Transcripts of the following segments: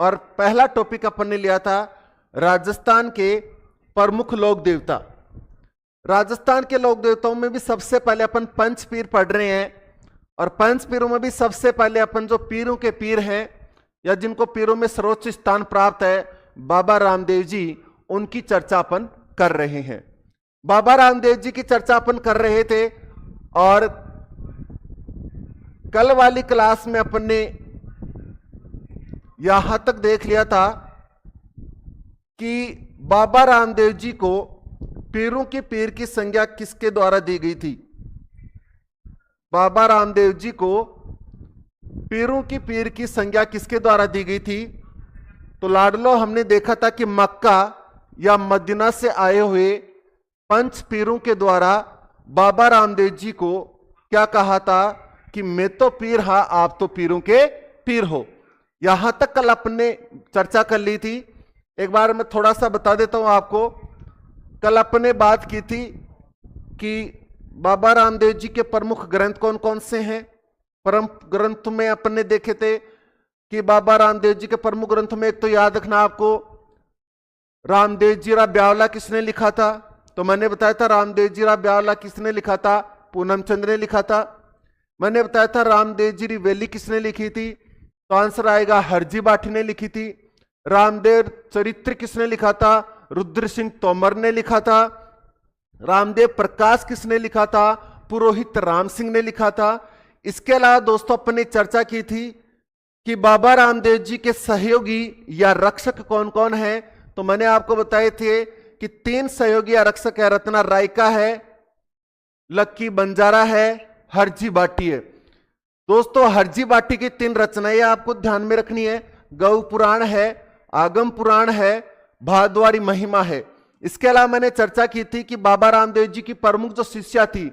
और पहला टॉपिक अपन ने लिया था राजस्थान के प्रमुख लोक देवता। राजस्थान के लोक देवताओं में भी सबसे पहले अपन पंच पीर पढ़ रहे हैं, और पंच पीरों में भी सबसे पहले अपन जो पीरों के पीर हैं या जिनको पीरों में सर्वोच्च स्थान प्राप्त है, बाबा रामदेव जी, उनकी चर्चा अपन कर रहे हैं। बाबा रामदेव जी की चर्चा अपन कर रहे थे, और कल वाली क्लास में अपन ने यहां तक देख लिया था कि बाबा रामदेव जी को पीरों के पीर की संज्ञा किसके द्वारा दी गई थी। बाबा रामदेव जी को पीरों की पीर की संज्ञा किसके द्वारा दी गई थी। तो लाडलो हमने देखा था कि मक्का या मदीना से आए हुए पंच पीरों के द्वारा बाबा रामदेव जी को क्या कहा था कि मैं तो पीर हाँ, आप तो पीरों के पीर हो। यहां तक कल अपने चर्चा कर ली थी। एक बार मैं थोड़ा सा बता देता हूं आपको। कल अपने बात की थी कि बाबा रामदेव जी के प्रमुख ग्रंथ कौन कौन से हैं। परम ग्रंथ में अपन ने देखे थे कि बाबा रामदेव जी के प्रमुख ग्रंथ में एक तो याद रखना आपको, रामदेव जी रा ब्यावला किसने लिखा था। तो मैंने बताया था रामदेव जी रा ब्यावला किसने लिखा था, पूनम चंद ने लिखा था। मैंने बताया था रामदेव जी री वेली किसने लिखी थी, तो आंसर आएगा हरजी बाठी ने लिखी थी। रामदेव चरित्र किसने लिखा था, रुद्र सिंह तोमर ने लिखा था। रामदेव प्रकाश किसने लिखा था, पुरोहित राम सिंह ने लिखा था। इसके अलावा दोस्तों अपन ने चर्चा की थी कि बाबा रामदेव जी के सहयोगी या रक्षक कौन कौन हैं। तो मैंने आपको बताए थे कि 3 सहयोगी या रक्षक है, रत्ना रायका है, लक्की बंजारा है, हरजी बाटी है। दोस्तों हरजी बाटी की 3 रचनाएं आपको ध्यान में रखनी है। गौ पुराण है, आगम पुराण है, भादवारी महिमा है। इसके अलावा मैंने चर्चा की थी कि बाबा रामदेव जी की प्रमुख जो शिष्या थी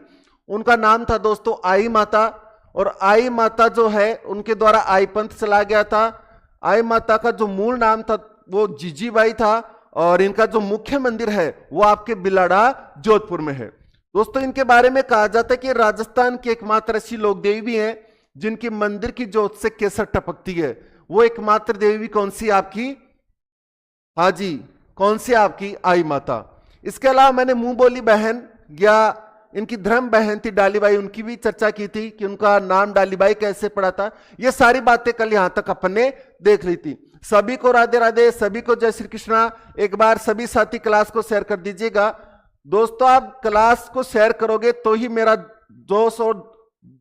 उनका नाम था दोस्तों आई माता, और आई माता जो है उनके द्वारा आई पंथ चला गया था। आई माता का जो मूल नाम था वो जीजीबाई था, और इनका जो मुख्य मंदिर है वो आपके बिलाड़ा जोधपुर में है। दोस्तों इनके बारे में कहा जाता है कि राजस्थान की एकमात्र ऐसी लोक देवी भी है जिनकी मंदिर की ज्योत से केसर टपकती है। वो एकमात्र देवी कौन सी आपकी, हाँ जी, कौन सी आपकी, आई माता। इसके अलावा मैंने मुंह बोली बहन या इनकी धर्म बहन थी डालीबाई, उनकी भी चर्चा की थी कि उनका नाम डालीबाई कैसे पड़ा था। ये सारी बातें कल यहां तक अपन ने देख ली थी। सभी को राधे राधे, सभी को जय श्री कृष्णा। एक बार सभी साथी क्लास को शेयर कर दीजिएगा। दोस्तों आप क्लास को शेयर करोगे तो ही मेरा जोश और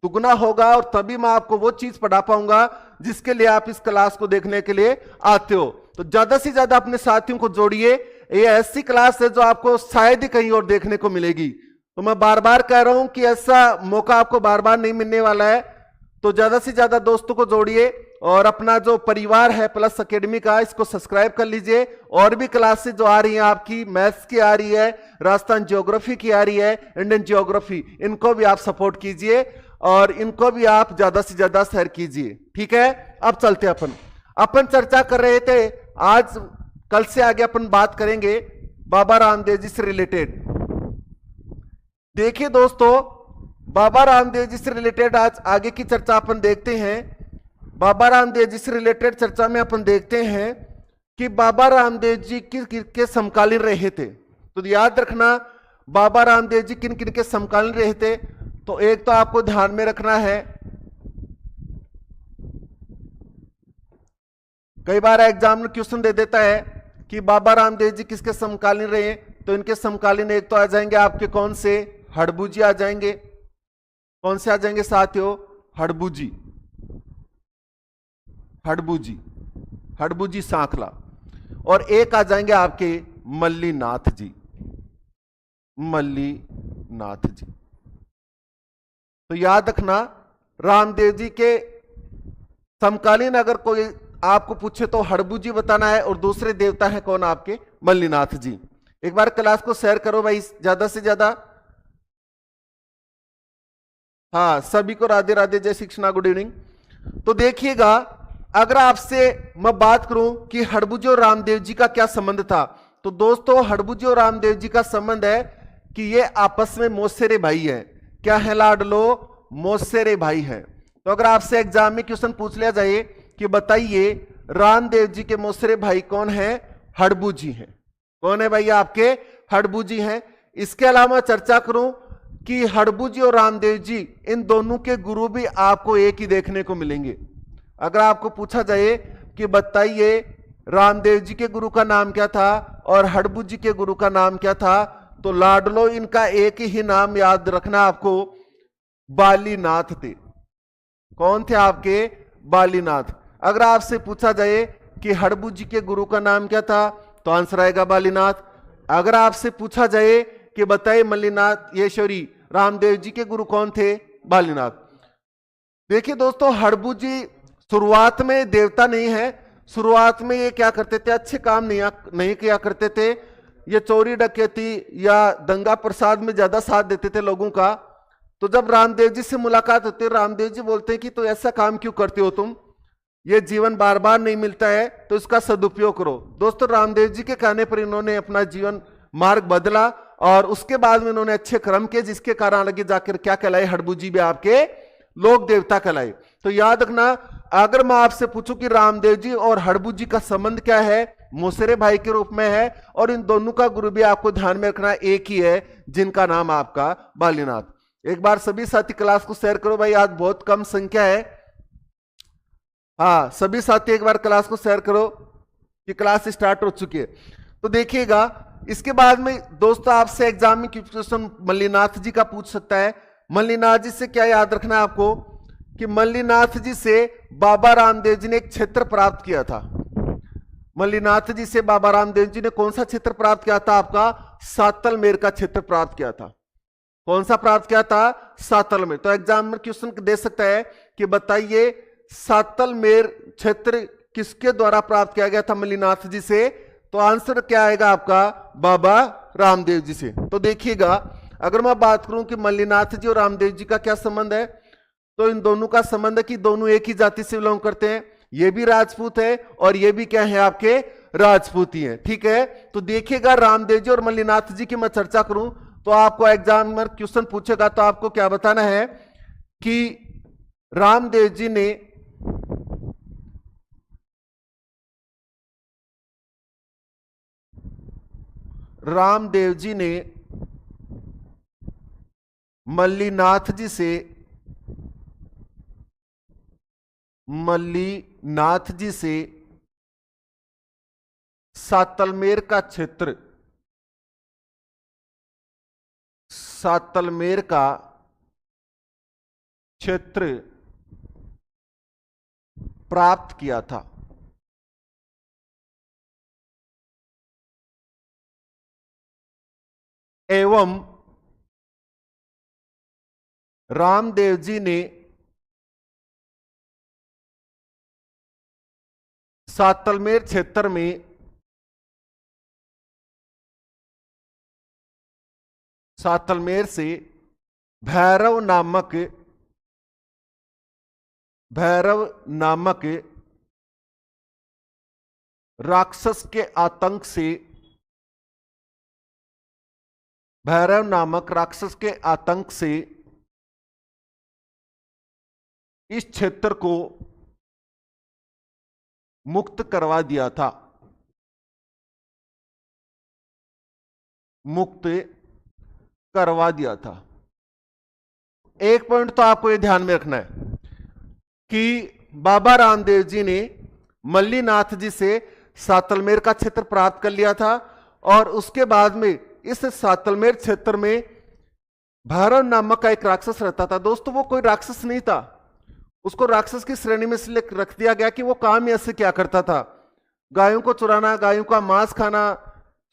दुगना होगा, और तभी मैं आपको वो चीज पढ़ा पाऊंगा जिसके लिए आप इस क्लास को देखने के लिए आते हो। तो ज्यादा से ज्यादा अपने साथियों को जोड़िए। ये ऐसी क्लास है जो आपको शायद ही कहीं और देखने को मिलेगी। तो मैं बार बार कह रहा हूं कि ऐसा मौका आपको बार बार नहीं मिलने वाला है। तो ज्यादा से ज्यादा दोस्तों को जोड़िए, और अपना जो परिवार है प्लस एकेडमी का, इसको सब्सक्राइब कर लीजिए। और भी क्लासेस जो आ रही हैं आपकी, मैथ्स की आ रही है, राजस्थान ज्योग्राफी की आ रही है, इंडियन ज्योग्राफी, इनको भी आप सपोर्ट कीजिए और इनको भी आप ज्यादा से ज्यादा शेयर कीजिए। ठीक है, अब चलते अपन चर्चा कर रहे थे। आज कल से आगे अपन बात करेंगे बाबा रामदेव जी से रिलेटेड। देखिए दोस्तों, बाबा रामदेव जी से रिलेटेड आज आगे की चर्चा अपन देखते हैं। बाबा रामदेव जी से रिलेटेड चर्चा में अपन देखते हैं कि बाबा रामदेव जी के समकालीन रहे थे। तो याद रखना बाबा रामदेव जी किन किन के समकालीन रहे थे। तो एक तो आपको ध्यान में रखना है, कई बार एग्जाम में क्वेश्चन दे देता है कि बाबा रामदेव जी किसके समकालीन रहे। तो इनके समकालीन एक तो आ जाएंगे आपके कौन से, हड़बूजी आ जाएंगे। कौन से आ जाएंगे साथियों, हड़बूजी, हड़बूजी, हड़बूजी सांखला। और एक आ जाएंगे आपके मल्लीनाथ जी, मल्लीनाथ जी। तो याद रखना रामदेव जी के समकालीन अगर कोई आपको पूछे तो हड़बूजी बताना है, और दूसरे देवता है कौन आपके, मल्लीनाथ जी। एक बार क्लास को शेयर करो भाई ज्यादा से ज्यादा। हाँ, सभी को राधे राधे, जय श्री कृष्णा, गुड इवनिंग। तो देखिएगा, अगर आपसे मैं बात करूं कि हड़बूजी और रामदेव जी का क्या संबंध था, तो दोस्तों हड़बूजी और रामदेव जी का संबंध है कि ये आपस में मौसेरे भाई है। क्या है लाडलो, मौसेरे भाई है। तो अगर आपसे एग्जाम में क्वेश्चन पूछ लिया जाए कि बताइए रामदेव जी के मौसेरे भाई कौन है? हड़बू जी हैं। कौन है भैया? आपके हड़बू जी हैं। इसके अलावा चर्चा करूं कि हड़बू जी और रामदेव जी, इन दोनों के गुरु भी आपको एक ही देखने को मिलेंगे। अगर आपको पूछा जाए कि बताइए रामदेव जी के गुरु का नाम क्या था और हड़बू जी के गुरु का नाम क्या था, तो लाडलो इनका एक ही नाम याद रखना आपको, बालीनाथ थे। कौन थे आपके? बालीनाथ। अगर आपसे पूछा जाए कि हड़बू जी के गुरु का नाम क्या था, तो आंसर आएगा बालीनाथ। अगर आपसे पूछा जाए कि बताइए मल्लीनाथ येश्वरी रामदेव जी के गुरु कौन थे? बालीनाथ। देखिए दोस्तों, हड़बू जी शुरुआत में देवता नहीं है। शुरुआत में ये क्या करते थे? अच्छे काम नहीं किया करते थे। ये चोरी डकैती या दंगा प्रसाद में ज्यादा साथ देते थे लोगों का। तो जब रामदेव जी से मुलाकात होती है, रामदेव जी बोलते हैं कि तो ऐसा काम क्यों करते हो तुम, ये जीवन बार बार नहीं मिलता है, तो इसका सदुपयोग करो। दोस्तों, रामदेव जी के कहने पर इन्होंने अपना जीवन मार्ग बदला और उसके बाद में इन्होंने अच्छे कर्म किए, जिसके कारण आगे जाकर क्या कहलाए? हड़बू जी भी आपके लोक देवता कहलाए। तो याद रखना, अगर मैं आपसे पूछूं कि रामदेव जी और हड़बू जी का संबंध क्या है, मौसेरे भाई के रूप में है, और इन दोनों का गुरु भी आपको ध्यान में रखना एक ही है, जिनका नाम आपका बालीनाथ। एक बार सभी साथी क्लास को शेयर करो भाई, आज बहुत कम संख्या है। हाँ, सभी साथी एक बार क्लास को शेयर करो कि क्लास स्टार्ट हो चुकी है। तो देखिएगा, इसके बाद में दोस्तों आपसे एग्जाम में क्वेश्चन मल्लीनाथ जी का पूछ सकता है। मल्लीनाथ जी से क्या याद रखना है आपको कि मल्लीनाथ जी से बाबा रामदेव जी ने एक क्षेत्र प्राप्त किया था। मल्लीनाथ जी से बाबा रामदेव जी ने कौन सा क्षेत्र प्राप्त किया था? आपका सातलमेर का क्षेत्र प्राप्त किया था। कौन सा प्राप्त किया था? सातलमेर। तो एग्जाम में क्वेश्चन दे सकता है कि बताइए सातलमेर क्षेत्र किसके द्वारा प्राप्त किया गया था मल्लीनाथ जी से? तो आंसर क्या आएगा आपका? बाबा रामदेव जी से। तो देखिएगा, अगर मैं बात करूं कि मल्लीनाथ जी और रामदेव जी का क्या संबंध है, तो इन दोनों का संबंध है कि दोनों एक ही जाति से बिलोंग करते हैं। ये भी राजपूत है और ये भी क्या है? आपके राजपूत ही है। ठीक है, तो देखिएगा रामदेव जी और मल्लीनाथ जी की मैं चर्चा करूं तो आपको एग्जाम में क्वेश्चन पूछेगा तो आपको क्या बताना है कि रामदेव जी ने मल्लीनाथ जी से सातलमेर का क्षेत्र प्राप्त किया था। एवं रामदेव जी ने सातलमेर क्षेत्र में सातलमेर से भैरव नामक राक्षस के आतंक से इस क्षेत्र को मुक्त करवा दिया था। एक पॉइंट तो आपको ये ध्यान में रखना है कि बाबा रामदेव जी ने मल्लीनाथ जी से सातलमेर का क्षेत्र प्राप्त कर लिया था और उसके बाद में इस सातलमेर क्षेत्र में भैरव नामक का एक राक्षस रहता था। दोस्तों, वो कोई राक्षस नहीं था, उसको राक्षस की श्रेणी में इसलिए रख दिया गया कि वो काम ऐसे क्या करता था? गायों को चुराना, गायों का मांस खाना,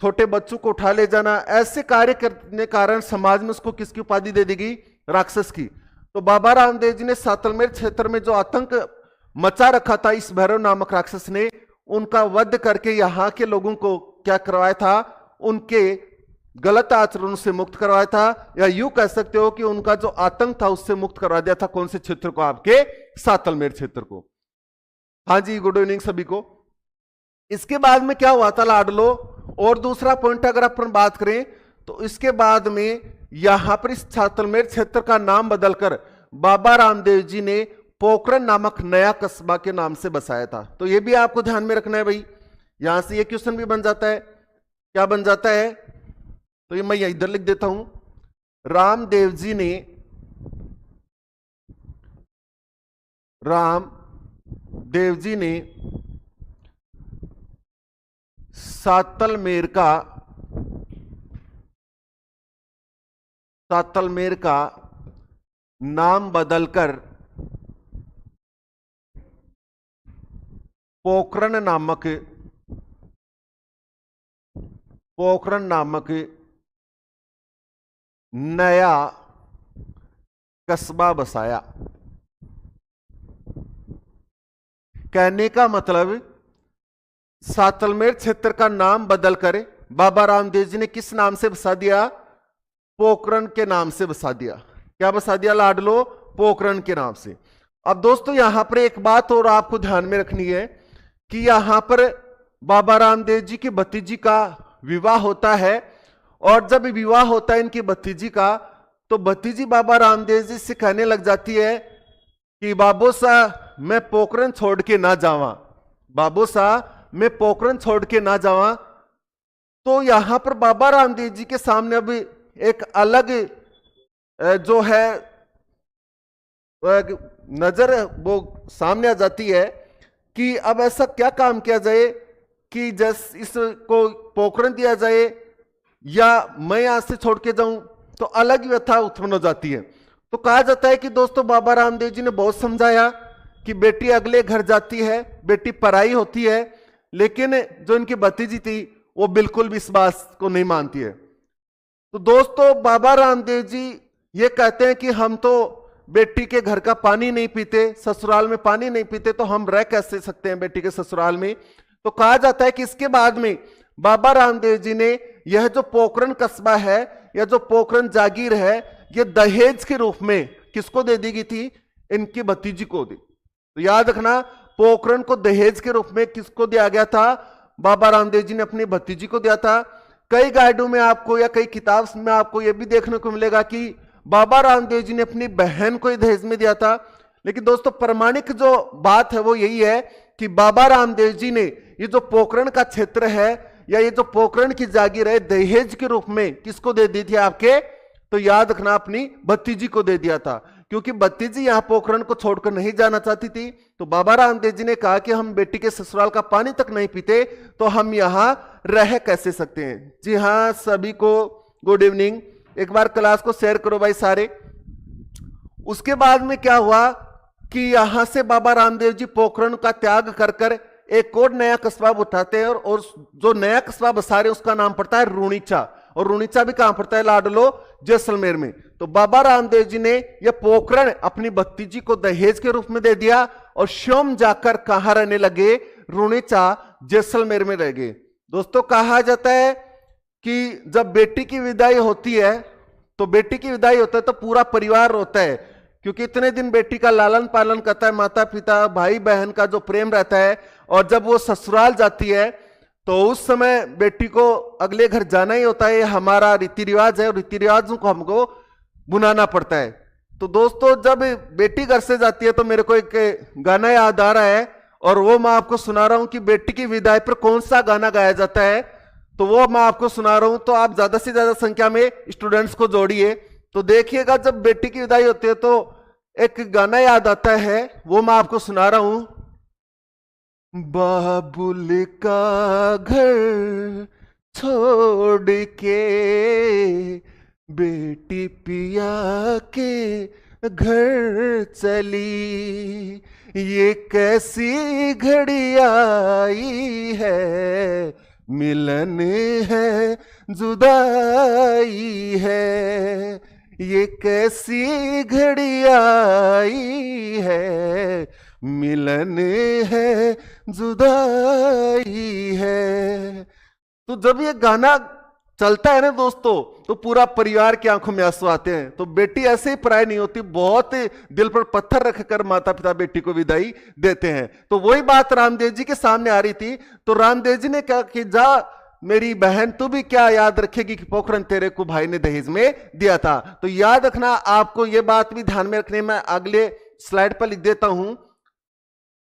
छोटे बच्चों को उठा ले जाना, ऐसे कार्य करने कारण समाज में उसको किसकी उपाधि दे दी गई? राक्षस की। तो बाबा रामदेव जी ने सातलमेर क्षेत्र में जो आतंक मचा रखा था इस भैरव नामक राक्षस ने, उनका वध करके यहाँ के लोगों को क्या करवाया था? उनके गलत आचरण से मुक्त करवाया था, या यूं कह सकते हो कि उनका जो आतंक था उससे मुक्त करवा दिया था। कौन से क्षेत्र को? आपके सातलमेर क्षेत्र को। हाँ जी, गुड इवनिंग सभी को। इसके बाद में क्या हुआ था लाडलो? और दूसरा पॉइंट अगर अपन बात करें तो इसके बाद में यहां पर इस सातलमेर क्षेत्र का नाम बदलकर बाबा रामदेव जी ने पोखरण नामक नया कस्बा के नाम से बसाया था। तो ये भी आपको ध्यान में रखना है भाई। यहां से ये क्वेश्चन भी बन जाता है, क्या बन जाता है, तो ये मैं इधर लिख देता हूं, रामदेव जी ने सातलमेर का नाम बदलकर पोखरण नामक नया कस्बा बसाया। कहने का मतलब सातलमेर क्षेत्र का नाम बदलकर बाबा रामदेव जी ने किस नाम से बसा दिया? पोखरण के नाम से बसा दिया। क्या बसा दिया लाडलो? पोखरण के नाम से। अब दोस्तों यहां पर एक बात और आपको ध्यान में रखनी है कि यहां पर बाबा रामदेव जी की भतीजी का विवाह होता है, और जब विवाह होता है इनकी भतीजी का, तो भतीजी बाबा रामदेव जी से कहने लग जाती है कि बाबू सा मैं पोखरण छोड़ के ना जावा, बाबू सा मैं पोखरण छोड़ के ना जावा। तो यहां पर बाबा रामदेव जी के सामने अभी एक अलग जो है नजर वो सामने आ जाती है कि अब ऐसा क्या काम किया जाए कि जैसे इसको पोखरण दिया जाए या मैं यहां से छोड़ के जाऊं, तो अलग ही व्यथा उत्पन्न हो जाती है। तो कहा जाता है कि दोस्तों बाबा रामदेव जी ने बहुत समझाया कि बेटी अगले घर जाती है, बेटी पराई होती है, लेकिन जो इनकी भतीजी थी वो बिल्कुल भी इस बात को नहीं मानती है। तो दोस्तों बाबा रामदेव जी ये कहते हैं कि हम तो बेटी के घर का पानी नहीं पीते, ससुराल में पानी नहीं पीते, तो हम रह कैसे सकते हैं बेटी के ससुराल में। तो कहा जाता है कि इसके बाद में बाबा रामदेव जी ने यह जो पोखरण कस्बा है या जो पोखरण जागीर है, यह दहेज के रूप में किसको दे दी गई थी? इनकी भतीजी को दी। तो याद रखना, पोखरण को दहेज के रूप में किसको दिया गया था? बाबा रामदेव जी ने अपनी भतीजी को दिया था। कई गाइडों में आपको या कई किताब में आपको यह भी देखने को मिलेगा कि बाबा रामदेव जी ने अपनी बहन को दहेज में दिया था। लेकिन दोस्तों प्रमाणिक जो बात है वो यही है कि बाबा रामदेव जी ने ये जो पोखरण का क्षेत्र है या ये जो पोखरण की जागीर है, दहेज के रूप में किसको दे दी थी आपके? तो याद रखना, अपनी भतीजी को दे दिया था, क्योंकि भतीजी यहां पोखरण को छोड़कर नहीं जाना चाहती थी। तो बाबा रामदेव जी ने कहा कि हम बेटी के ससुराल का पानी तक नहीं पीते, तो हम यहां रह कैसे सकते हैं। जी हां, सभी को गुड इवनिंग। एक बार क्लास को शेयर करो भाई सारे। उसके बाद में क्या हुआ कि यहां से बाबा रामदेव जी पोखरण का त्याग कर कर एक और नया कस्बा उठाते हैं, और जो नया कस्बा बसा रहे उसका नाम पड़ता है रूणीचा। और रूणीचा भी कहां पड़ता है लाडलो? जैसलमेर में। तो बाबा रामदेव जी ने यह पोखरण अपनी भतीजी को दहेज के रूप में दे दिया, और स्वयं जाकर कहां रहने लगे? रूणीचा, जैसलमेर में रह गए। दोस्तों कहा जाता है कि जब बेटी की विदाई होती है, तो बेटी की विदाई होता है तो पूरा परिवार रोता है, क्योंकि इतने दिन बेटी का लालन पालन करता है माता पिता भाई बहन का जो प्रेम रहता है, और जब वो ससुराल जाती है तो उस समय बेटी को अगले घर जाना ही होता है। हमारा रीति रिवाज है, और रीति रिवाजों को हमको बुनाना पड़ता है। तो दोस्तों जब बेटी घर से जाती है तो मेरे को एक गाना याद आ रहा है, और वो मैं आपको सुना रहा हूं कि बेटी की विदाई पर कौन सा गाना गाया जाता है, तो वो मैं आपको सुना रहा हूं। तो आप ज्यादा से ज्यादा संख्या में स्टूडेंट्स को जोड़िए। तो देखिएगा, जब बेटी की विदाई होती है तो एक गाना याद आता है, वो मैं आपको सुना रहा हूं। बाबुल का घर छोड़ के बेटी पिया के घर चली, ये कैसी घड़ी आई है, मिलन है जुदाई है, ये कैसी घड़ी आई है, मिलन है जुदाई है। तो जब ये गाना चलता है ना दोस्तों, तो पूरा परिवार की आंखों में आंसू आते हैं। तो बेटी ऐसे ही पराई नहीं होती, बहुत दिल पर पत्थर रखकर माता पिता बेटी को विदाई देते हैं। तो वही बात रामदेव जी के सामने आ रही थी। तो रामदेव जी ने कहा कि जा मेरी बहन, तू भी क्या याद रखेगी कि पोखरण तेरे को भाई ने दहेज में दिया था। तो याद रखना, आपको यह बात भी ध्यान में रखने में अगले स्लाइड पर लिख देता हूं,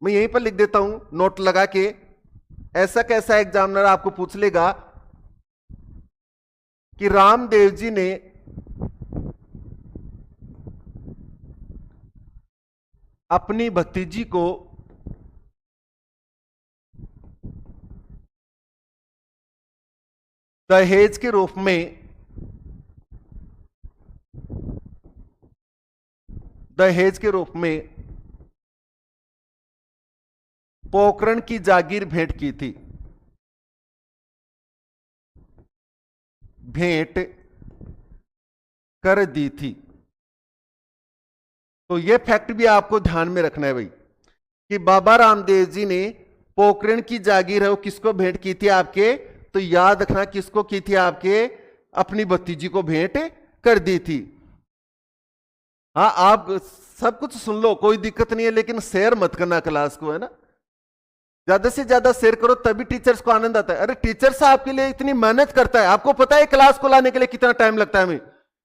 मैं यहीं पर लिख देता हूं नोट लगा के। ऐसा कैसा एग्जामिनर आपको पूछ लेगा कि रामदेव जी ने अपनी भतीजी को दहेज के रूप में पोकरण की जागीर भेंट की थी, भेंट कर दी थी। तो यह फैक्ट भी आपको ध्यान में रखना है भाई कि बाबा रामदेव जी ने पोकरण की जागीर है वो किसको भेंट की थी आपके, तो याद रखना किसको की थी आपके, अपनी भतीजी को भेंट कर दी थी। हाँ आप सब कुछ सुन लो कोई दिक्कत नहीं है, लेकिन शेयर मत करना क्लास को, है ना। ज्यादा से ज्यादा शेयर करो तभी टीचर्स को आनंद आता है। अरे टीचर्स आपके लिए इतनी मेहनत करता है, आपको पता है क्लास को लाने के लिए कितना टाइम लगता है, हमें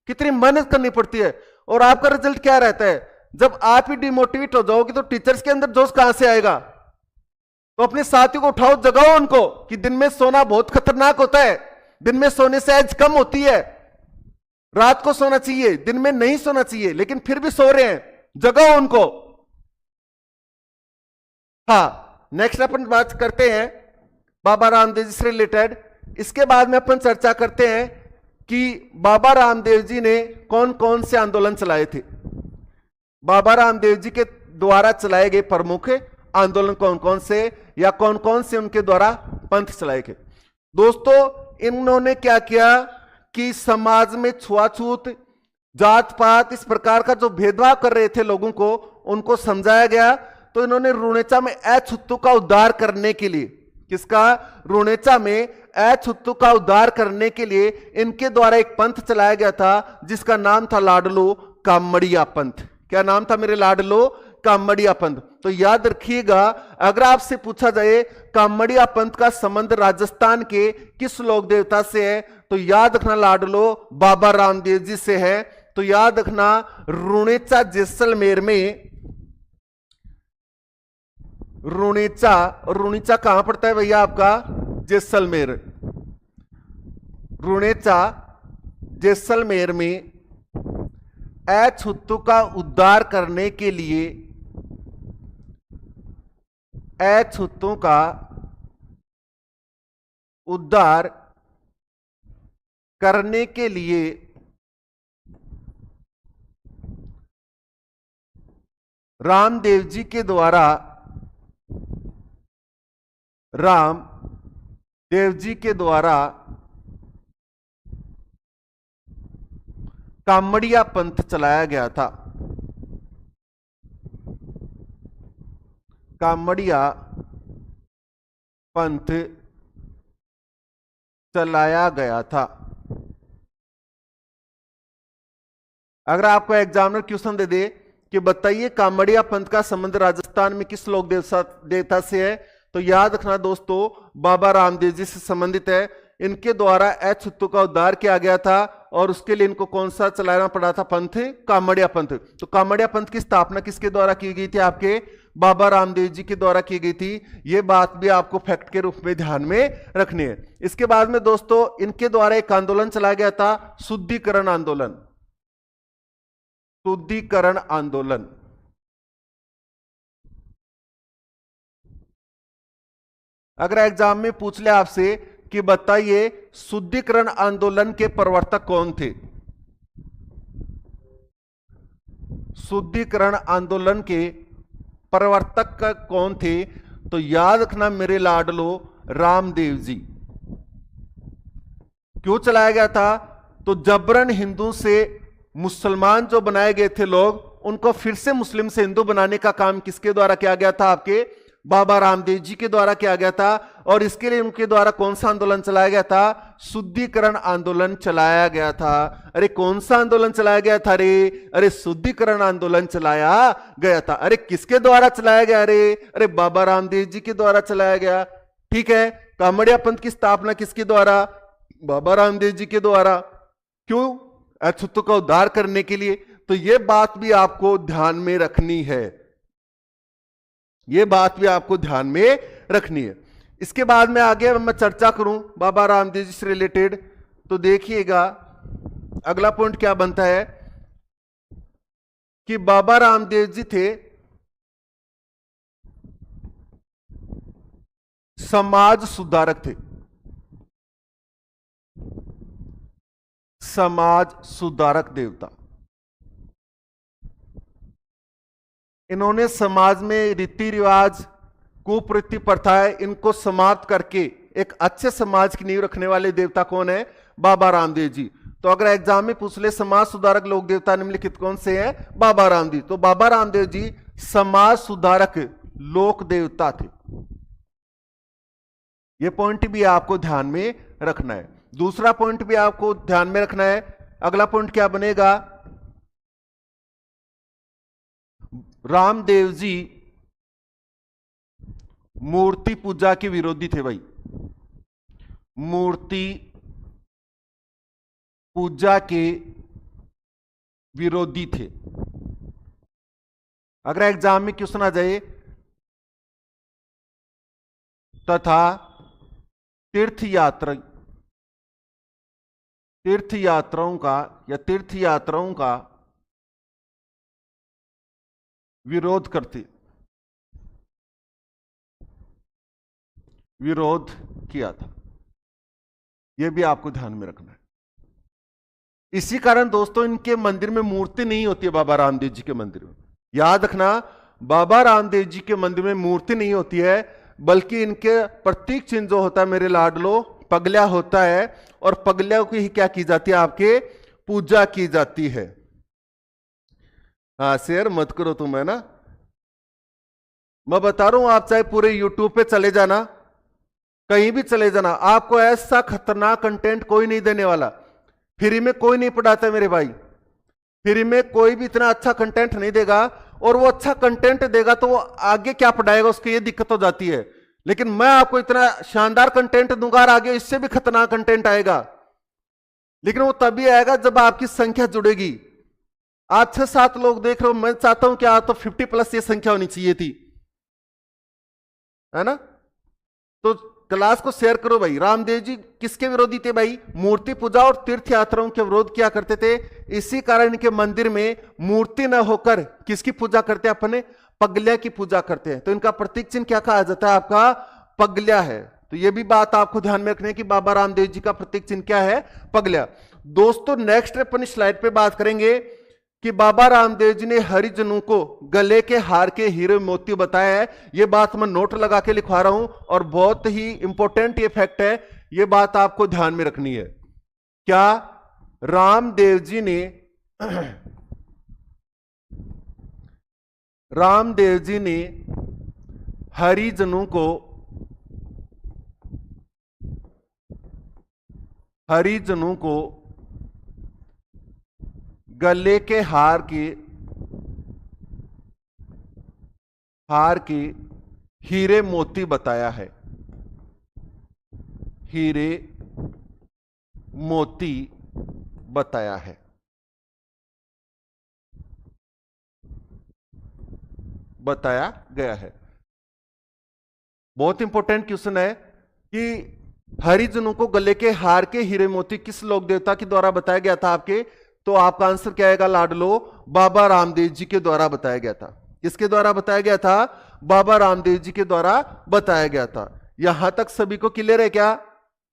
कितनी मेहनत करनी पड़ती है, और आपका रिजल्ट क्या रहता है। जब आप ही डिमोटिवेट हो जाओगे तो टीचर्स के अंदर जोश कहां से आएगा। तो अपने साथियों को उठाओ, जगाओ उनको कि दिन में सोना बहुत खतरनाक होता है, दिन में सोने से एज कम होती है, रात को सोना चाहिए, दिन में नहीं सोना चाहिए, लेकिन फिर भी सो रहे हैं, जगाओ उनको। हाँ नेक्स्ट अपन बात करते हैं बाबा रामदेव जी से रिलेटेड। इसके बाद में अपन चर्चा करते हैं कि बाबा रामदेव जी ने कौन कौन से आंदोलन चलाए थे। बाबा रामदेव जी के द्वारा चलाए गए प्रमुख आंदोलन कौन कौन से, या कौन कौन से उनके द्वारा पंथ चलाए गए। दोस्तों इन्होंने क्या किया कि समाज में छुआछूत, जात पात, इस प्रकार का जो भेदभाव कर रहे थे लोगों को, उनको समझाया गया। तो इन्होंने रुणेचा में अछूतों का उद्धार करने के लिए, किसका, रुणेचा में अछूतों का उद्धार करने के लिए इनके द्वारा एक पंथ चलाया गया था जिसका नाम था लाडलो कामड़िया पंथ। क्या नाम था मेरे, लाडलो कामड़िया पंथ। तो याद रखिएगा अगर आपसे पूछा जाए कामड़िया पंथ का संबंध राजस्थान के किस लोक देवता से है, तो याद रखना लाडलो बाबा रामदेव जी से है। तो याद रखना रुणेचा जैसलमेर में, रुणेचा कहां पड़ता है भैया आपका, जैसलमेर। रुणेचा जैसलमेर में अछूतों का उद्धार करने के लिए, अछूतों का उद्धार करने के लिए रामदेव जी के द्वारा, रामदेव जी के द्वारा कामड़िया पंथ चलाया गया था। कामड़िया पंथ चलाया गया था। अगर आपको एग्जामिनर क्वेश्चन दे दे कि बताइए कामड़िया पंथ का संबंध राजस्थान में किस लोक देवता से है, तो याद रखना दोस्तों बाबा रामदेव जी से संबंधित है। इनके द्वारा अछूतों का उद्धार किया गया था और उसके लिए इनको कौन सा चलाना पड़ा था पंथ, कामड़िया पंथ। तो कामड़िया पंथ की स्थापना किसके द्वारा की गई थी, आपके बाबा रामदेव जी के द्वारा की गई थी। यह बात भी आपको फैक्ट के रूप में ध्यान में रखनी है। इसके बाद में दोस्तों इनके द्वारा एक आंदोलन चलाया गया था, शुद्धिकरण आंदोलन। शुद्धिकरण आंदोलन, अगर एग्जाम में पूछ ले आपसे कि बताइए शुद्धिकरण आंदोलन के प्रवर्तक कौन थे, शुद्धिकरण आंदोलन के प्रवर्तक कौन थे, तो याद रखना मेरे लाडलो रामदेव जी। क्यों चलाया गया था, तो जबरन हिंदू से मुसलमान जो बनाए गए थे लोग, उनको फिर से मुस्लिम से हिंदू बनाने का काम किसके द्वारा किया गया था, आपके बाबा रामदेव जी के द्वारा किया गया था। और इसके लिए उनके द्वारा कौन सा आंदोलन चलाया गया था, शुद्धिकरण आंदोलन चलाया गया था। अरे कौन सा आंदोलन चलाया गया था रे, अरे शुद्धिकरण आंदोलन चलाया गया था। अरे किसके द्वारा चलाया गया रे, अरे बाबा रामदेव जी के द्वारा चलाया गया। ठीक है, कामड़िया पंथ की स्थापना किसके द्वारा, बाबा रामदेव जी के द्वारा। क्यों, अछूतों का उद्धार करने के लिए। तो ये बात भी आपको ध्यान में रखनी है, ये बात भी आपको ध्यान में रखनी है। इसके बाद में आगे मैं चर्चा करूं बाबा रामदेव जी से रिलेटेड, तो देखिएगा अगला पॉइंट क्या बनता है कि बाबा रामदेव जी थे समाज सुधारक थे, समाज सुधारक देवता। इन्होंने समाज में रीति रिवाज, कुप्रवृत्ति प्रथाएं, इनको समाप्त करके एक अच्छे समाज की नींव रखने वाले देवता कौन है? बाबा रामदेव जी। तो अगर एग्जाम में पूछ ले समाज सुधारक लोक देवता निम्नलिखित कौन से हैं? बाबा रामदेव। तो बाबा रामदेव जी समाज सुधारक लोक देवता थे। यह पॉइंट भी आपको ध्यान में रखना है। दूसरा पॉइंट भी आपको ध्यान में रखना है। अगला पॉइंट क्या बनेगा? रामदेव जी मूर्ति पूजा के विरोधी थे भाई, मूर्ति पूजा के विरोधी थे। अगर एग्जाम में क्वेश्चन आ जाए तथा तीर्थयात्राओं का विरोध किया था, यह भी आपको ध्यान में रखना है। इसी कारण दोस्तों इनके मंदिर में मूर्ति नहीं होती है। बाबा रामदेव जी के मंदिर में याद रखना, बाबा रामदेव जी के मंदिर में मूर्ति नहीं होती है, बल्कि इनके प्रतीक चिन्ह जो होता है मेरे लाडलो, पगल्या होता है, और पगल्या की ही क्या की जाती है? आपके पूजा की जाती है। हाँ शेयर मत करो तुम, है ना। मैं बता रहा हूं, आप चाहे पूरे यूट्यूब पे चले जाना, कहीं भी चले जाना, आपको ऐसा खतरनाक कंटेंट कोई नहीं देने वाला। फ्री में कोई नहीं पढ़ाता मेरे भाई, फ्री में कोई भी इतना अच्छा कंटेंट नहीं देगा। और वो अच्छा कंटेंट देगा तो वो आगे क्या पढ़ाएगा, उसकी ये दिक्कत हो जाती है। लेकिन मैं आपको इतना शानदार कंटेंट दूंगा, आगे इससे भी खतरनाक कंटेंट आएगा, लेकिन वो तभी आएगा जब आपकी संख्या जुड़ेगी। आज 6-7 लोग देख रहे हो, मैं चाहता हूं कि आज तो 50+ ये संख्या होनी चाहिए थी, है ना। तो क्लास को शेयर करो भाई। रामदेव जी किसके विरोधी थे भाई? मूर्ति पूजा और तीर्थ यात्राओं के विरोध किया करते थे। इसी कारण इनके मंदिर में मूर्ति न होकर किसकी पूजा करते हैं? अपने पगल्या की पूजा करते हैं। तो इनका प्रतीक चिन्ह क्या कहा जाता है? आपका पगल्या है। तो यह भी बात आपको ध्यान में रखनी है कि बाबा रामदेव जी का प्रतीक चिन्ह क्या है? पगल्या। दोस्तों नेक्स्ट अपन स्लाइड पे बात करेंगे कि बाबा रामदेव जी ने हरिजनों को गले के हार के हीरे मोती बताया है। यह बात मैं नोट लगा के लिखवा रहा हूं और बहुत ही इंपॉर्टेंट ये फैक्ट है, यह बात आपको ध्यान में रखनी है। क्या रामदेव जी ने हरिजनों को गले के हार के हीरे मोती बताया है? हीरे मोती बताया है। बताया गया है। बहुत इंपॉर्टेंट क्वेश्चन है कि हरिजनों को गले के हार के हीरे मोती किस लोक देवता के द्वारा बताया गया था आपके? तो आपका आंसर क्या आएगा लाडलो? बाबा रामदेव जी के द्वारा बताया गया था। किसके द्वारा बताया गया था? बाबा रामदेव जी के द्वारा बताया गया था। यहां तक सभी को क्लियर है क्या?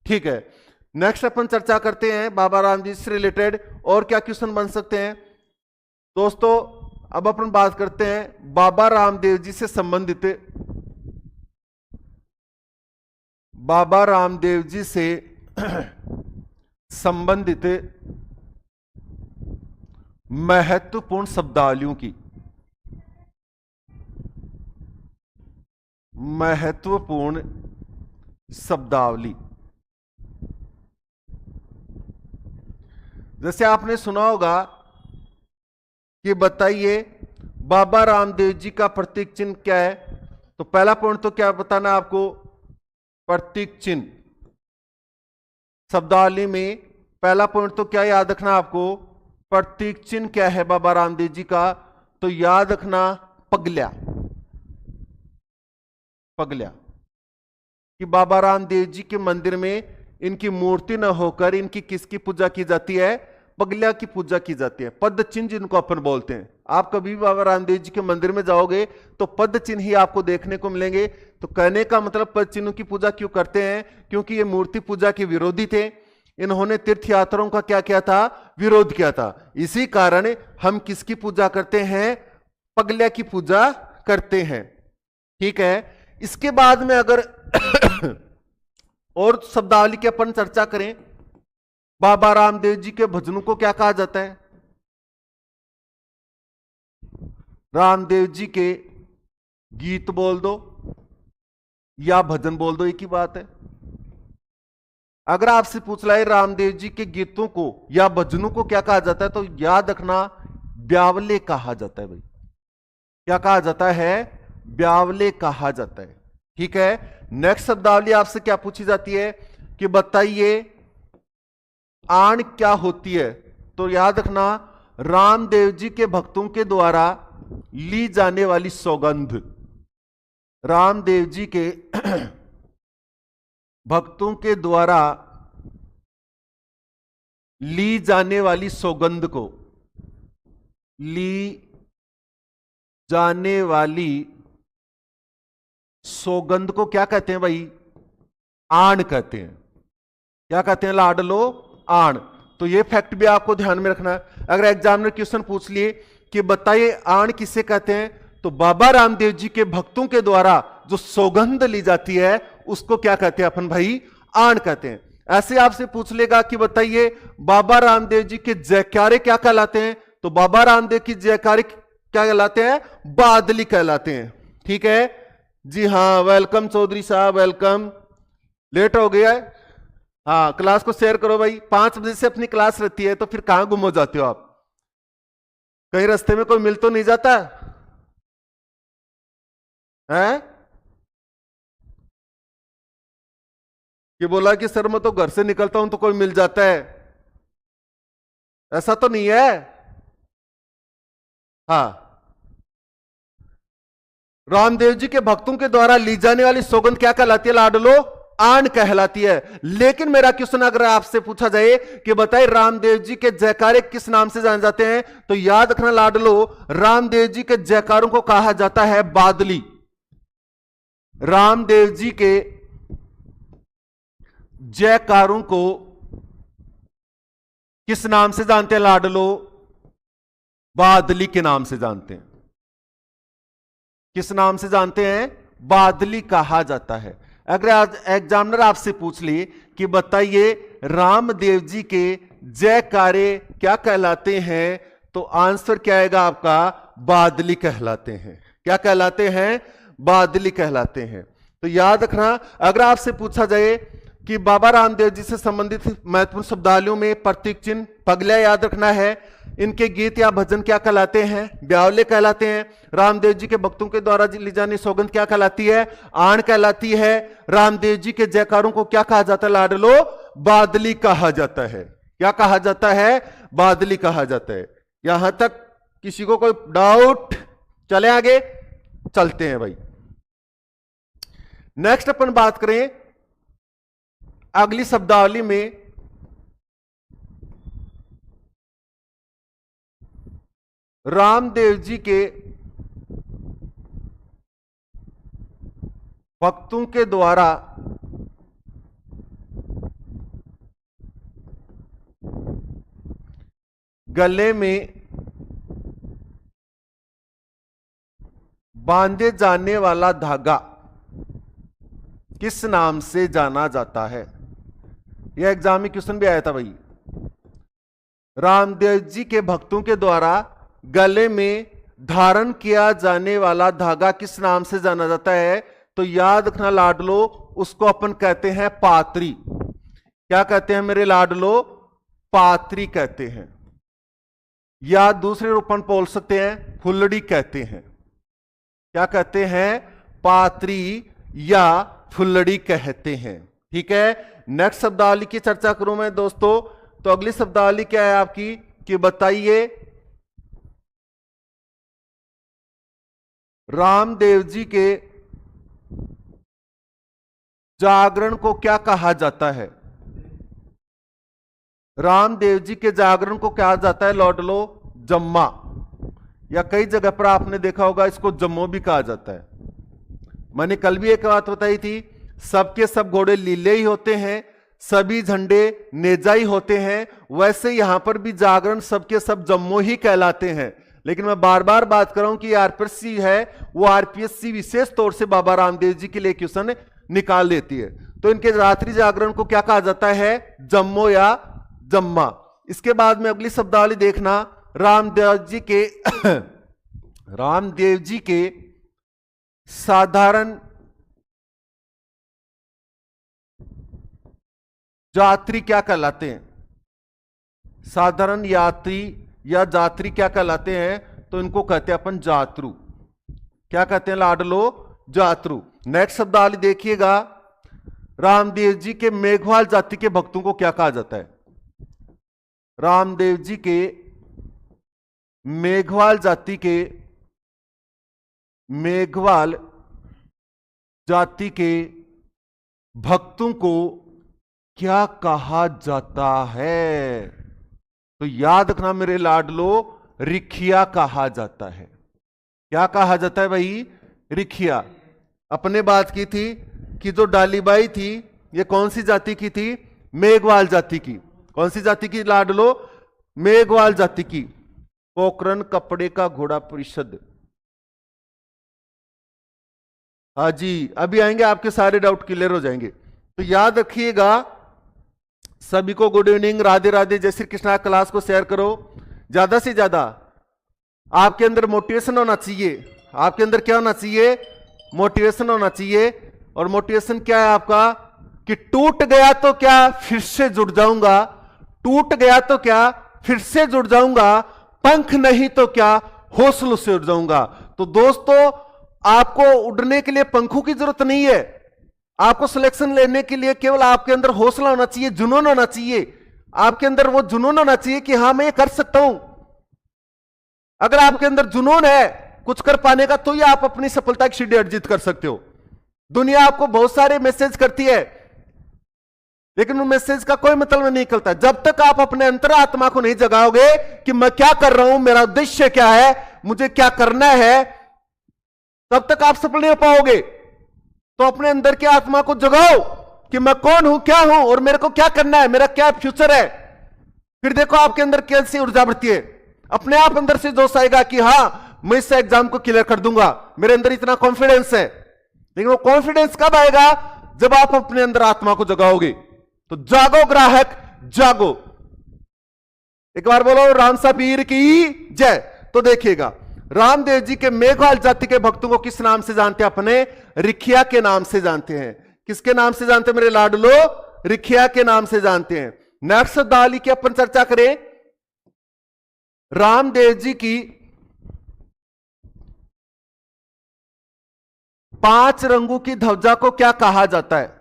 ठीक है। नेक्स्ट अपन चर्चा करते हैं बाबा रामदेव जी से रिलेटेड और क्या क्वेश्चन बन सकते हैं। दोस्तों अब अपन बात करते हैं बाबा रामदेव जी से संबंधित, बाबा रामदेव जी से संबंधित महत्वपूर्ण शब्दावलियों की, महत्वपूर्ण शब्दावली। जैसे आपने सुना होगा कि बताइए बाबा रामदेव जी का प्रतीक चिन्ह क्या है? तो पहला पॉइंट तो क्या बताना आपको? प्रतीक चिन्ह। शब्दावली में पहला पॉइंट तो क्या याद रखना आपको? प्रतीक चिन्ह क्या है बाबा रामदेव जी का? तो याद रखना पगल्या। पगल्या कि बाबा रामदेव जी के मंदिर में इनकी मूर्ति न होकर इनकी किसकी पूजा की जाती है? पगल्या की पूजा की जाती है। पद चिन्ह जिनको अपन बोलते हैं। आप कभी भी बाबा रामदेव जी के मंदिर में जाओगे तो पद चिन्ह ही आपको देखने को मिलेंगे। तो कहने का मतलब पद चिन्हों की पूजा क्यों करते हैं? क्योंकि ये मूर्ति पूजा के विरोधी थे। इन्होंने तीर्थ यात्राओं का क्या किया था? विरोध किया था। इसी कारण हम किसकी पूजा करते हैं? पगल्या की पूजा करते हैं। ठीक है। इसके बाद में अगर और शब्दावली की अपन चर्चा करें, बाबा रामदेव जी के भजनों को क्या कहा जाता है? रामदेव जी के गीत बोल दो या भजन बोल दो, एक ही बात है। अगर आपसे पूछ रहा है रामदेव जी के गीतों को या भजनों को क्या कहा जाता है, तो याद रखना ब्यावले कहा जाता है। भाई क्या कहा जाता है? ब्यावले कहा जाता है। ठीक है। नेक्स्ट शब्दावली आपसे क्या पूछी जाती है कि बताइए आण क्या होती है? तो याद रखना रामदेव जी के भक्तों के द्वारा ली जाने वाली सौगंध। रामदेव जी के भक्तों के द्वारा ली जाने वाली सौगंध को, ली जाने वाली सौगंध को क्या कहते हैं भाई? आण कहते हैं। क्या कहते हैं लाडलो? आण। तो ये फैक्ट भी आपको ध्यान में रखना है। अगर एग्जामिनर क्वेश्चन पूछ लिए कि बताइए आण किसे कहते हैं, तो बाबा रामदेव जी के भक्तों के द्वारा जो सौगंध ली जाती है उसको क्या कहते हैं अपन भाई? आण कहते हैं। ऐसे आपसे पूछ लेगा कि बताइए बाबा रामदेव जी के जयकारे क्या कहलाते हैं, तो बाबा रामदेव की जयकारे क्या कहलाते हैं? बादली कहलाते हैं। ठीक है जी हाँ, वेलकम चौधरी साहब, वेलकम। लेट हो गया है? हाँ, क्लास को शेयर करो भाई। 5 बजे से अपनी क्लास रहती है, तो फिर कहां गुम हो जाते हो आप? कहीं रास्ते में कोई मिल तो नहीं जाता है? कि बोला कि सर मैं तो घर से निकलता हूं तो कोई मिल जाता है, ऐसा तो नहीं है। हाँ, रामदेव जी के भक्तों के द्वारा ली जाने वाली सौगंध क्या कहलाती है लाडलो? आण कहलाती है। लेकिन मेरा क्वेश्चन अगर आपसे पूछा जाए कि बताइए रामदेव जी के जयकारे किस नाम से जाने जाते हैं, तो याद रखना लाडलो रामदेव जी के जयकारों को कहा जाता है बादली। रामदेव जी के जयकारों को किस नाम से जानते हैं लाडलो? बादली के नाम से जानते हैं। किस नाम से जानते हैं? बादली कहा जाता है। अगर आज एग्जामिनर आपसे पूछ ले कि बताइए रामदेव जी के जयकारे क्या कहलाते हैं, तो आंसर क्या आएगा आपका? बादली कहलाते हैं। क्या कहलाते हैं? बादली कहलाते हैं। तो याद रखना, अगर आपसे पूछा जाए कि बाबा रामदेव जी से संबंधित महत्वपूर्ण शब्दावलियों में प्रतीक चिन्ह पगल्या याद रखना है। इनके गीत या भजन क्या कहलाते हैं? ब्यावले कहलाते हैं। रामदेव जी के भक्तों के द्वारा ली जानी सौगंध क्या कहलाती है? आण कहलाती है। रामदेव जी के जयकारों को क्या कहा जाता है लाडलो? बादली कहा जाता है। क्या कहा जाता है? बादली कहा जाता है। यहां तक किसी को कोई डाउट? चले आगे चलते हैं भाई। नेक्स्ट अपन बात करें अगली शब्दावली में रामदेव जी के भक्तों के द्वारा गले में बांधे जाने वाला धागा किस नाम से जाना जाता है? यह एग्जाम में क्वेश्चन भी आया था भाई। रामदेव जी के भक्तों के द्वारा गले में धारण किया जाने वाला धागा किस नाम से जाना जाता है? तो याद रखना लाडलो, उसको अपन कहते हैं पात्री। क्या कहते हैं मेरे लाडलो? पात्री कहते हैं, या दूसरे रूपन बोल सकते हैं फुल्लड़ी कहते हैं। क्या कहते हैं? पात्री या फुल्लड़ी कहते हैं। ठीक है। नेक्स्ट शब्दावली की चर्चा करूं मैं दोस्तों, तो अगली शब्दावली क्या है आपकी? कि बताइए रामदेव जी के जागरण को क्या कहा जाता है? रामदेव जी के जागरण को क्या जाता है लौडलो? जम्मा, या कई जगह पर आपने देखा होगा इसको जम्मो भी कहा जाता है। मैंने कल भी एक बात बताई थी, सबके सब घोड़े लीले ही होते हैं, सभी झंडे नेजा ही होते हैं, वैसे यहां पर भी जागरण सबके सब जम्मो ही कहलाते हैं। लेकिन मैं बार बार बात कर रहा हूं कि आरपीएससी है वो आरपीएससी विशेष तौर से बाबा रामदेव जी के लिए क्वेश्चन निकाल देती है। तो इनके रात्रि जागरण को क्या कहा जाता है? जम्मो या जम्मा। इसके बाद में अगली शब्दावली देखना, रामदेव जी के साधारण यात्री क्या कहलाते हैं? साधारण यात्री या यात्री क्या कहलाते हैं? तो इनको कहते हैं अपन जातरू। क्या कहते हैं लाडलो? जातरू। नेक्स्ट शब्दावली देखिएगा, रामदेव जी के मेघवाल जाति के भक्तों को क्या कहा जाता है? रामदेव जी के मेघवाल जाति के भक्तों को क्या कहा जाता है? तो याद रखना मेरे लाडलो, रिखिया कहा जाता है। क्या कहा जाता है भाई? रिखिया। अपने बात की थी कि जो डालीबाई थी ये कौन सी जाति की थी? मेघवाल जाति की। कौन सी जाति की लाडलो? मेघवाल जाति की। पोखरन कपड़े का घोड़ा परिषद। हाँ जी, अभी आएंगे, आपके सारे डाउट क्लियर हो जाएंगे। तो याद रखिएगा, सभी को गुड इवनिंग, राधे राधे, जय श्री कृष्णा। क्लास को शेयर करो ज्यादा से ज्यादा। आपके अंदर मोटिवेशन होना चाहिए। आपके अंदर क्या होना चाहिए? मोटिवेशन होना चाहिए। और मोटिवेशन क्या है आपका? कि टूट गया तो क्या फिर से जुड़ जाऊंगा, टूट गया तो क्या फिर से जुड़ जाऊंगा, पंख नहीं तो क्या हौसलों से उड़ जाऊंगा। तो दोस्तों, आपको उड़ने के लिए पंखों की जरूरत नहीं है। आपको सिलेक्शन लेने के लिए केवल आपके अंदर हौसला होना चाहिए, जुनून होना चाहिए। आपके अंदर वो जुनून होना चाहिए कि हां मैं ये कर सकता हूं। अगर आपके अंदर जुनून है कुछ कर पाने का, तो ये आप अपनी सफलता की सीढ़ी अर्जित कर सकते हो। दुनिया आपको बहुत सारे मैसेज करती है, लेकिन उन मैसेज का कोई मतलब नहीं निकलता जब तक आप अपने अंतरात्मा को नहीं जगाओगे कि मैं क्या कर रहा हूं, मेरा उद्देश्य क्या है, मुझे क्या करना है, तब तक आप सफल नहीं हो पाओगे। तो अपने अंदर की आत्मा को जगाओ कि मैं कौन हूं, क्या हूं और मेरे को क्या करना है, मेरा क्या फ्यूचर है। फिर देखो आपके अंदर कैसी ऊर्जा बढ़ती है। अपने आप अंदर से जोश आएगा कि हां मैं इस एग्जाम को क्लियर कर दूंगा, मेरे अंदर इतना कॉन्फिडेंस है। लेकिन वो कॉन्फिडेंस कब आएगा? जब आप अपने अंदर आत्मा को जगाओगे। तो जागो ग्राहक जागो। एक बार बोलो रामसा पीर की जय। तो देखिएगा, रामदेव जी के मेघवाल जाति के भक्तों को किस नाम से जानते हैं? अपने रिखिया के नाम से जानते हैं। किसके नाम से जानते हैं मेरे लाडलो? रिखिया के नाम से जानते हैं। नेक्स्ट दाली की अपन चर्चा करें। रामदेव जी की 5 रंगों की ध्वजा को क्या कहा जाता है?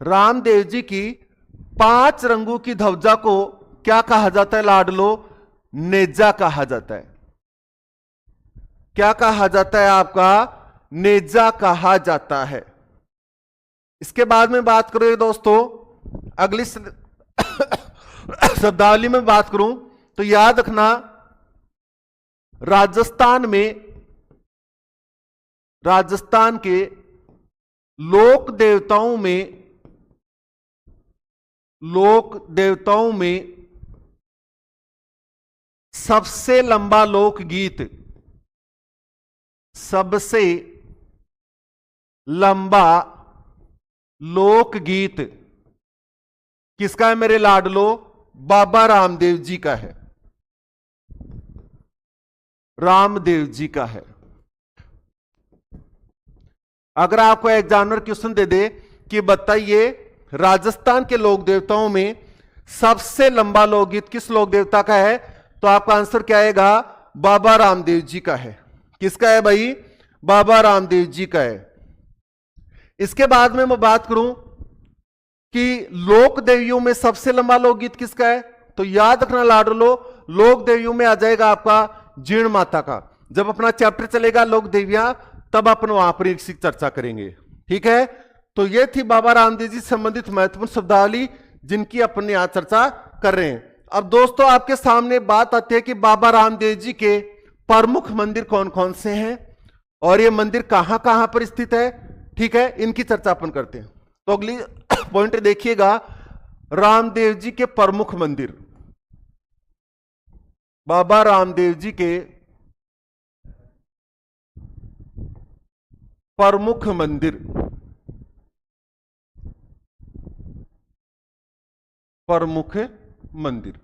रामदेव जी की 5 रंगों की ध्वजा को क्या कहा जाता है लाडलो? नेजा कहा जाता है। क्या कहा जाता है आपका? नेजा कहा जाता है। इसके बाद में बात करें दोस्तों, अगली शब्दावली में बात करूं तो याद रखना, राजस्थान के लोक देवताओं में सबसे लंबा लोकगीत, सबसे लंबा लोकगीत किसका है मेरे लाडलो? बाबा रामदेव जी का है। रामदेव जी का है। अगर आपको एग्जामिनर क्वेश्चन दे दे कि बताइए राजस्थान के लोक देवताओं में सबसे लंबा लोकगीत किस लोक देवता का है, तो आपका आंसर क्या आएगा? बाबा रामदेव जी का है। किसका है भाई? बाबा रामदेव जी का है। इसके बाद में मैं बात करूं कि लोक देवियों में सबसे लंबा लोकगीत किसका है? तो याद रखना लाडलो, लोक देवियों में आ जाएगा आपका जीर्ण माता का। जब अपना चैप्टर चलेगा लोक देवियां, तब अपन वहां पर इसकी चर्चा करेंगे। ठीक है, तो ये थी बाबा रामदेव जी से संबंधित महत्वपूर्ण शब्दावली जिनकी अपन यहां चर्चा कर रहे हैं। अब दोस्तों आपके सामने बात आती है कि बाबा रामदेव जी के प्रमुख मंदिर कौन कौन से हैं और ये मंदिर कहां कहां पर स्थित है। ठीक है, इनकी चर्चा अपन करते हैं। तो अगली पॉइंट देखिएगा, रामदेव जी के प्रमुख मंदिर। बाबा रामदेव जी के प्रमुख मंदिर, प्रमुख मंदिर।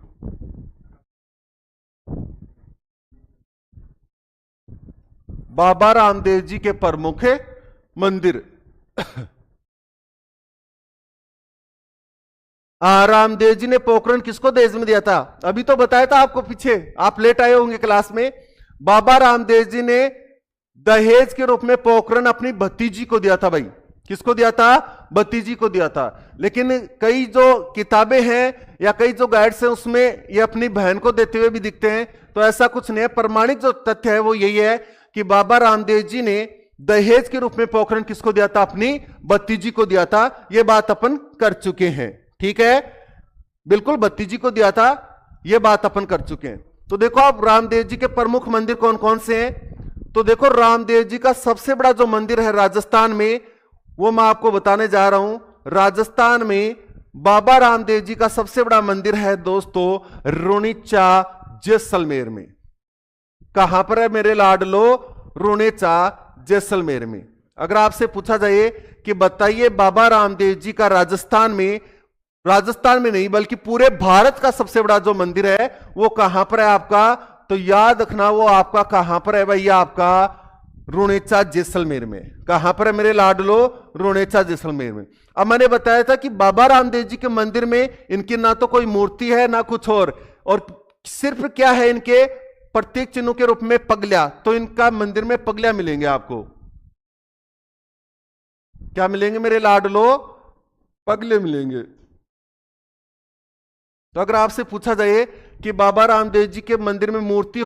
बाबा रामदेव जी के प्रमुख मंदिर। रामदेव जी ने पोखरण किसको दहेज में दिया था? अभी तो बताया था आपको, पीछे आप लेट आए होंगे क्लास में। बाबा रामदेव जी ने दहेज के रूप में पोखरण अपनी भतीजी को दिया था। भाई किसको दिया था? भतीजी को दिया था। लेकिन कई जो किताबें हैं या कई जो गाइड्स हैं उसमें ये अपनी बहन को देते हुए भी दिखते हैं। तो ऐसा कुछ नहीं है। प्रमाणिक जो तथ्य है वो यही है कि बाबा रामदेव जी ने दहेज के रूप में पोखरण किसको दिया था? अपनी भतीजी को दिया था। ये बात अपन कर चुके हैं। ठीक है, बिल्कुल भतीजी को दिया था, यह बात अपन कर चुके हैं। तो देखो आप रामदेव जी के प्रमुख मंदिर कौन कौन से हैं। तो देखो रामदेव जी का सबसे बड़ा जो मंदिर है राजस्थान में, वो मैं आपको बताने जा रहा हूं। राजस्थान में बाबा रामदेव जी का सबसे बड़ा मंदिर है दोस्तों रुणीचा जैसलमेर में। कहां पर है मेरे लाडलो? रुणीचा जैसलमेर में। अगर आपसे पूछा जाए कि बताइए बाबा रामदेव जी का राजस्थान में नहीं बल्कि पूरे भारत का सबसे बड़ा जो मंदिर है वो कहां पर है आपका? तो याद रखना वो आपका कहां पर है भैया? आपका रुणीचा जैसलमेर में। कहां पर है मेरे लाडलो? रुणीचा जैसलमेर में। अब मैंने बताया था कि बाबा रामदेव जी के मंदिर में इनकी ना तो कोई मूर्ति है ना कुछ और सिर्फ क्या है इनके प्रतीक चिन्हों के रूप में पगलिया। तो इनका मंदिर में पगलिया मिलेंगे आपको। क्या मिलेंगे मेरे लाडलो? पगले मिलेंगे। तो अगर आपसे पूछा जाए कि बाबा रामदेव जी के मंदिर में मूर्ति